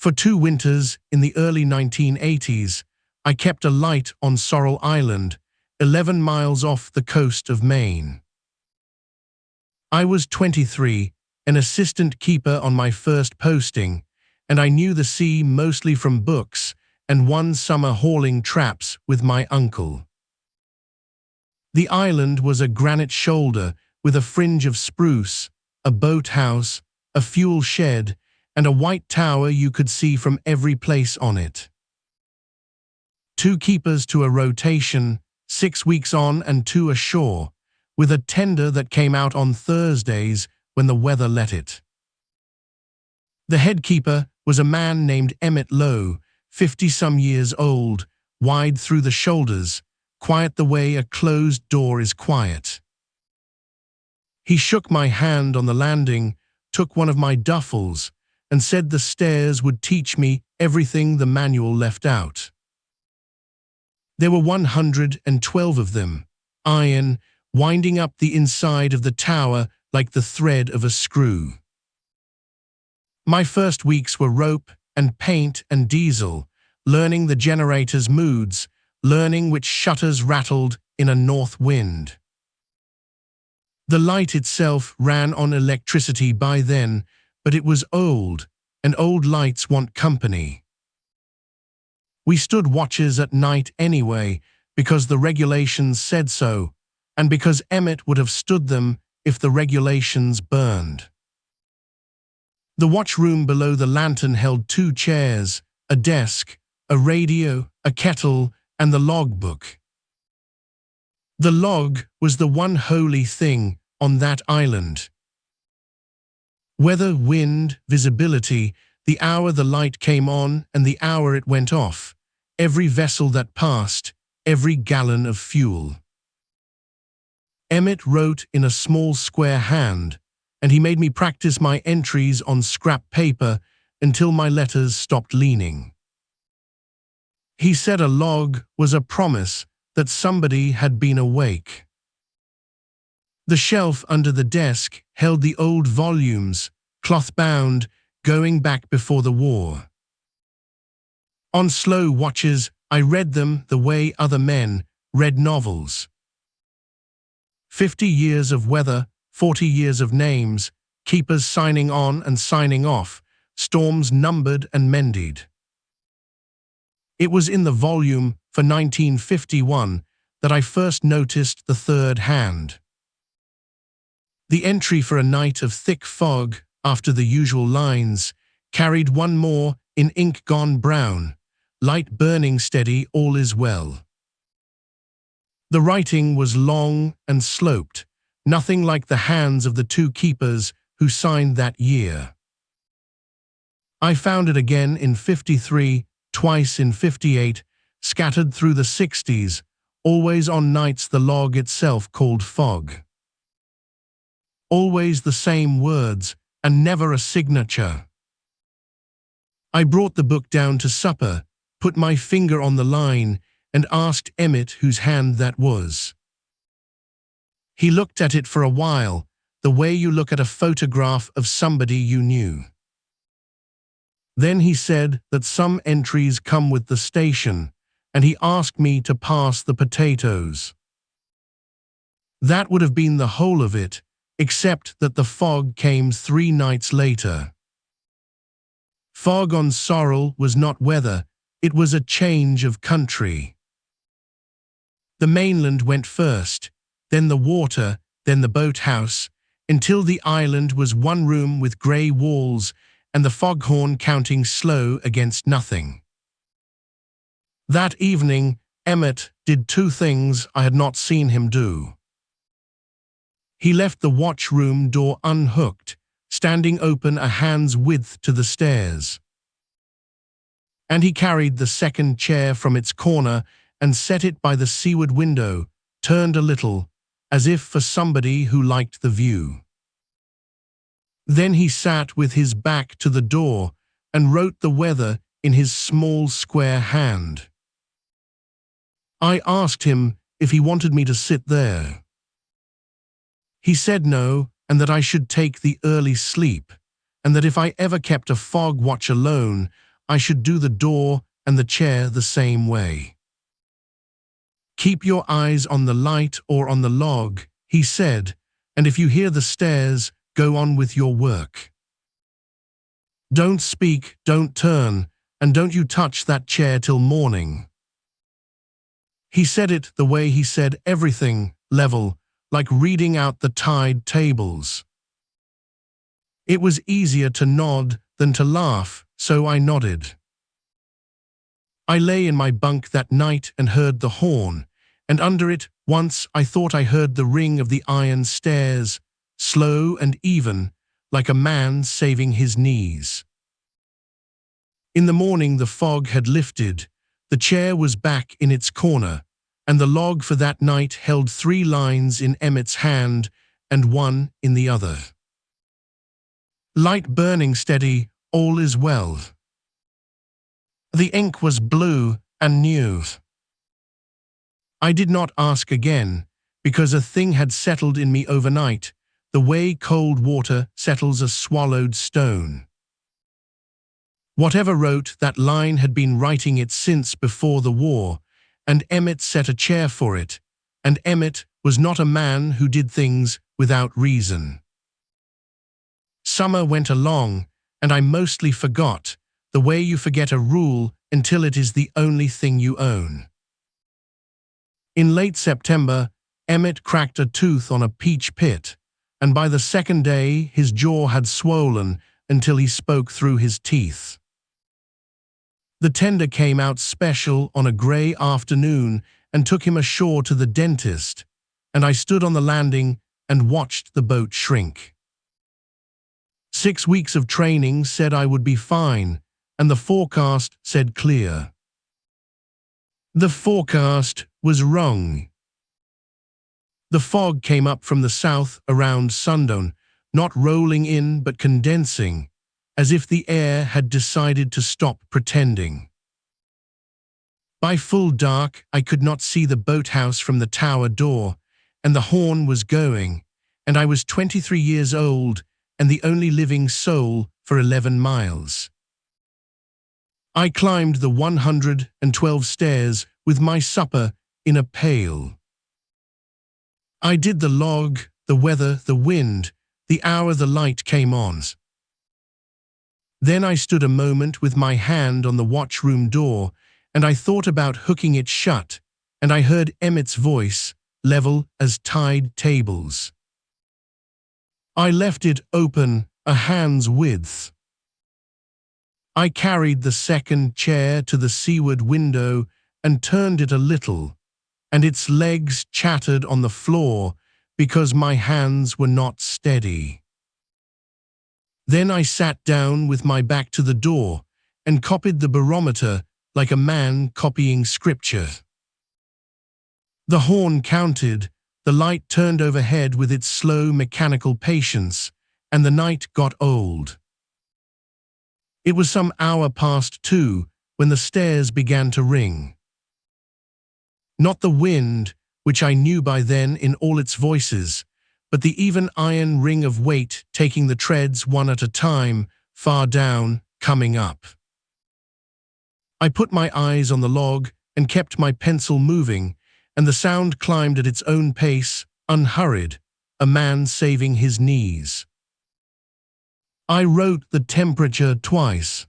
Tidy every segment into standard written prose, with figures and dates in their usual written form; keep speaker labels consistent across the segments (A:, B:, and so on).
A: For 2 winters in the early 1980s, I kept a light on Sorrel Island, 11 miles off the coast of Maine. I was 23, an assistant keeper on my first posting, and I knew the sea mostly from books and one summer hauling traps with my uncle. The island was a granite shoulder with a fringe of spruce, a boathouse, a fuel shed, and a white tower you could see from every place on it. 2 keepers to a rotation, 6 weeks on and 2 ashore, with a tender that came out on Thursdays when the weather let it. The head keeper was a man named Emmett Lowe, 50-some years old, wide through the shoulders, quiet the way a closed door is quiet. He shook my hand on the landing, took one of my duffels, and said the stairs would teach me everything the manual left out. There were 112 of them, iron, winding up the inside of the tower like the thread of a screw. My first weeks were rope and paint and diesel, learning the generator's moods, learning which shutters rattled in a north wind. The light itself ran on electricity by then, but it was old, and old lights want company. We stood watches at night anyway, because the regulations said so, and because Emmett would have stood them if the regulations burned. The watchroom below the lantern held 2 chairs, a desk, a radio, a kettle, and the logbook. The log was the one holy thing on that island. Weather, wind, visibility, the hour the light came on and the hour it went off, every vessel that passed, every gallon of fuel. Emmett wrote in a small square hand, and he made me practice my entries on scrap paper until my letters stopped leaning. He said a log was a promise that somebody had been awake. The shelf under the desk held the old volumes, cloth-bound, going back before the war. On slow watches, I read them the way other men read novels. 50 years of weather, 40 years of names, keepers signing on and signing off, storms numbered and mended. It was in the volume for 1951 that I first noticed the third hand. The entry for a night of thick fog, after the usual lines, carried one more in ink gone brown, light burning steady, all is well. The writing was long and sloped, nothing like the hands of the 2 keepers who signed that year. I found it again in 53, twice in 58, scattered through the 60s, always on nights the log itself called fog. Always the same words, and never a signature. I brought the book down to supper, put my finger on the line, and asked Emmett whose hand that was. He looked at it for a while, the way you look at a photograph of somebody you knew. Then he said that some entries come with the station, and he asked me to pass the potatoes. That would have been the whole of it, except that the fog came 3 nights later. Fog on Sorrel was not weather, it was a change of country. The mainland went first, then the water, then the boathouse, until the island was one room with grey walls and the foghorn counting slow against nothing. That evening, Emmett did 2 things I had not seen him do. He left the watchroom door unhooked, standing open a hand's width to the stairs. And he carried the second chair from its corner and set it by the seaward window, turned a little, as if for somebody who liked the view. Then he sat with his back to the door and wrote the weather in his small square hand. I asked him if he wanted me to sit there. He said no, and that I should take the early sleep, and that if I ever kept a fog watch alone, I should do the door and the chair the same way. Keep your eyes on the light or on the log, he said, and if you hear the stairs, go on with your work. Don't speak, don't turn, and don't you touch that chair till morning. He said it the way he said everything, level, like reading out the tide tables. It was easier to nod than to laugh, so I nodded. I lay in my bunk that night and heard the horn, and under it, once I thought I heard the ring of the iron stairs, slow and even, like a man saving his knees. In the morning the fog had lifted, the chair was back in its corner, and the log for that night held 3 lines in Emmett's hand and 1 in the other. Light burning steady, all is well. The ink was blue and new. I did not ask again, because a thing had settled in me overnight, the way cold water settles a swallowed stone. Whatever wrote that line had been writing it since before the war, and Emmett set a chair for it, and Emmett was not a man who did things without reason. Summer went along, and I mostly forgot, the way you forget a rule until it is the only thing you own. In late September, Emmett cracked a tooth on a peach pit, and by the second day his jaw had swollen until he spoke through his teeth. The tender came out special on a grey afternoon and took him ashore to the dentist, and I stood on the landing and watched the boat shrink. 6 weeks of training said I would be fine, and the forecast said clear. The forecast was wrong. The fog came up from the south around sundown, not rolling in but condensing, as if the air had decided to stop pretending. By full dark, I could not see the boathouse from the tower door, and the horn was going, and I was 23 years old and the only living soul for 11 miles. I climbed the 112 stairs with my supper in a pail. I did the log, the weather, the wind, the hour the light came on. Then I stood a moment with my hand on the watchroom door, and I thought about hooking it shut, and I heard Emmett's voice, level as tide tables. I left it open a hand's width. I carried the second chair to the seaward window and turned it a little, and its legs chattered on the floor because my hands were not steady. Then I sat down with my back to the door and copied the barometer like a man copying scripture. The horn counted, the light turned overhead with its slow mechanical patience, and the night got old. It was some hour past 2 when the stairs began to ring. Not the wind, which I knew by then in all its voices, but the even iron ring of weight taking the treads one at a time, far down, coming up. I put my eyes on the log and kept my pencil moving, and the sound climbed at its own pace, unhurried, a man saving his knees. I wrote the temperature twice.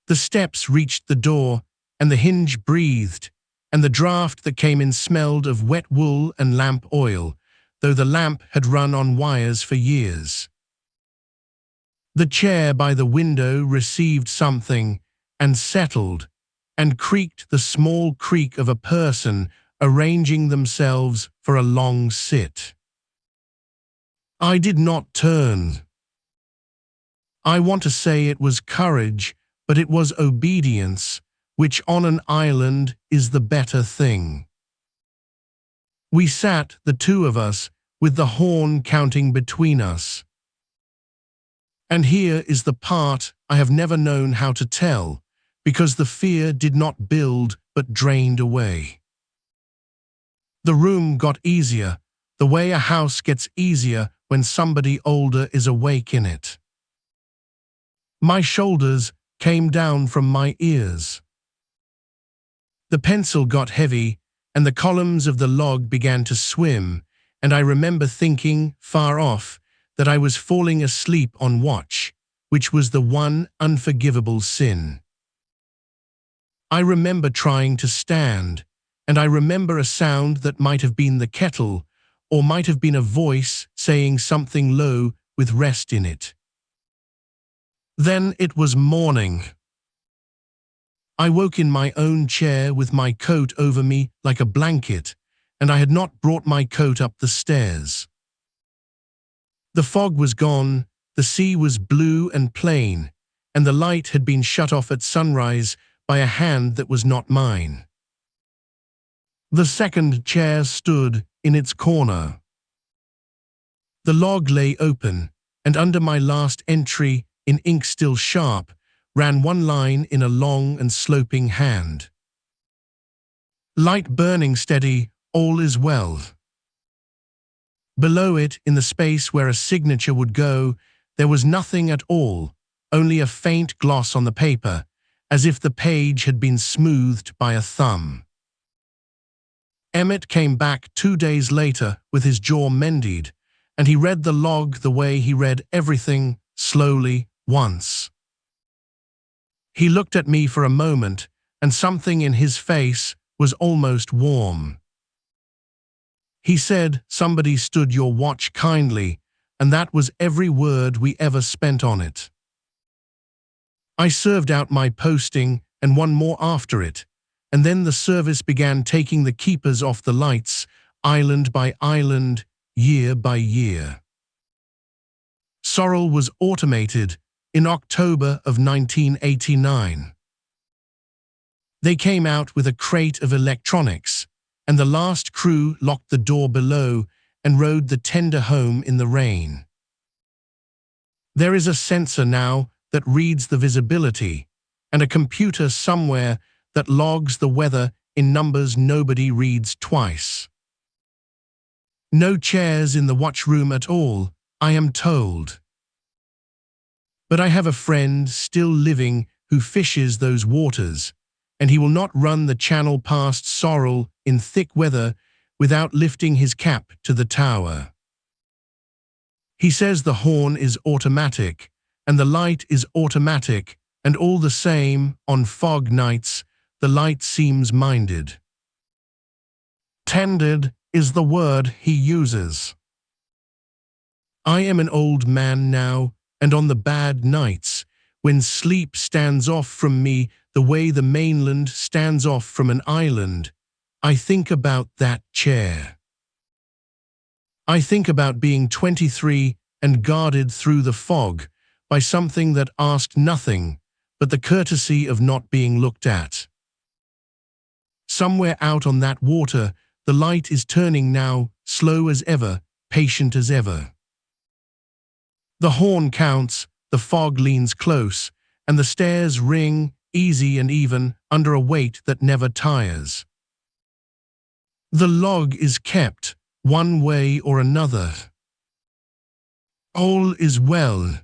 A: The steps reached the door, and the hinge breathed, and the draught that came in smelled of wet wool and lamp oil, though the lamp had run on wires for years. The chair by the window received something and settled, and creaked the small creak of a person arranging themselves for a long sit. I did not turn. I want to say it was courage, but it was obedience, which on an island is the better thing. We sat, the two of us, with the horn counting between us. And here is the part I have never known how to tell, because the fear did not build but drained away. The room got easier, the way a house gets easier when somebody older is awake in it. My shoulders came down from my ears. The pencil got heavy, and the columns of the log began to swim, and I remember thinking, far off, that I was falling asleep on watch, which was the one unforgivable sin. I remember trying to stand, and I remember a sound that might have been the kettle, or might have been a voice saying something low with rest in it. Then it was morning. I woke in my own chair with my coat over me like a blanket, and I had not brought my coat up the stairs. The fog was gone, the sea was blue and plain, and the light had been shut off at sunrise by a hand that was not mine. The second chair stood in its corner. The log lay open, and under my last entry, in ink still sharp, ran one line in a long and sloping hand. Light burning steady, all is well. Below it, in the space where a signature would go, there was nothing at all, only a faint gloss on the paper, as if the page had been smoothed by a thumb. Emmett came back 2 days later with his jaw mended, and he read the log the way he read everything, slowly, once. He looked at me for a moment, and something in his face was almost warm. He said, "Somebody stood your watch kindly," and that was every word we ever spent on it. I served out my posting and one more after it, and then the service began taking the keepers off the lights, island by island, year by year. Sorrel was automated in October of 1989. They came out with a crate of electronics, and the last crew locked the door below and rowed the tender home in the rain. There is a sensor now that reads the visibility, and a computer somewhere that logs the weather in numbers nobody reads twice. No chairs in the watchroom at all, I am told. But I have a friend still living who fishes those waters, and he will not run the channel past Sorrel in thick weather without lifting his cap to the tower. He says the horn is automatic, and the light is automatic, and all the same, on fog nights, the light seems minded. Tended is the word he uses. I am an old man now, and on the bad nights, when sleep stands off from me the way the mainland stands off from an island, I think about that chair. I think about being 23 and guarded through the fog by something that asked nothing but the courtesy of not being looked at. Somewhere out on that water, the light is turning now, slow as ever, patient as ever. The horn counts, the fog leans close, and the stairs ring, easy and even, under a weight that never tires. The log is kept, one way or another. All is well.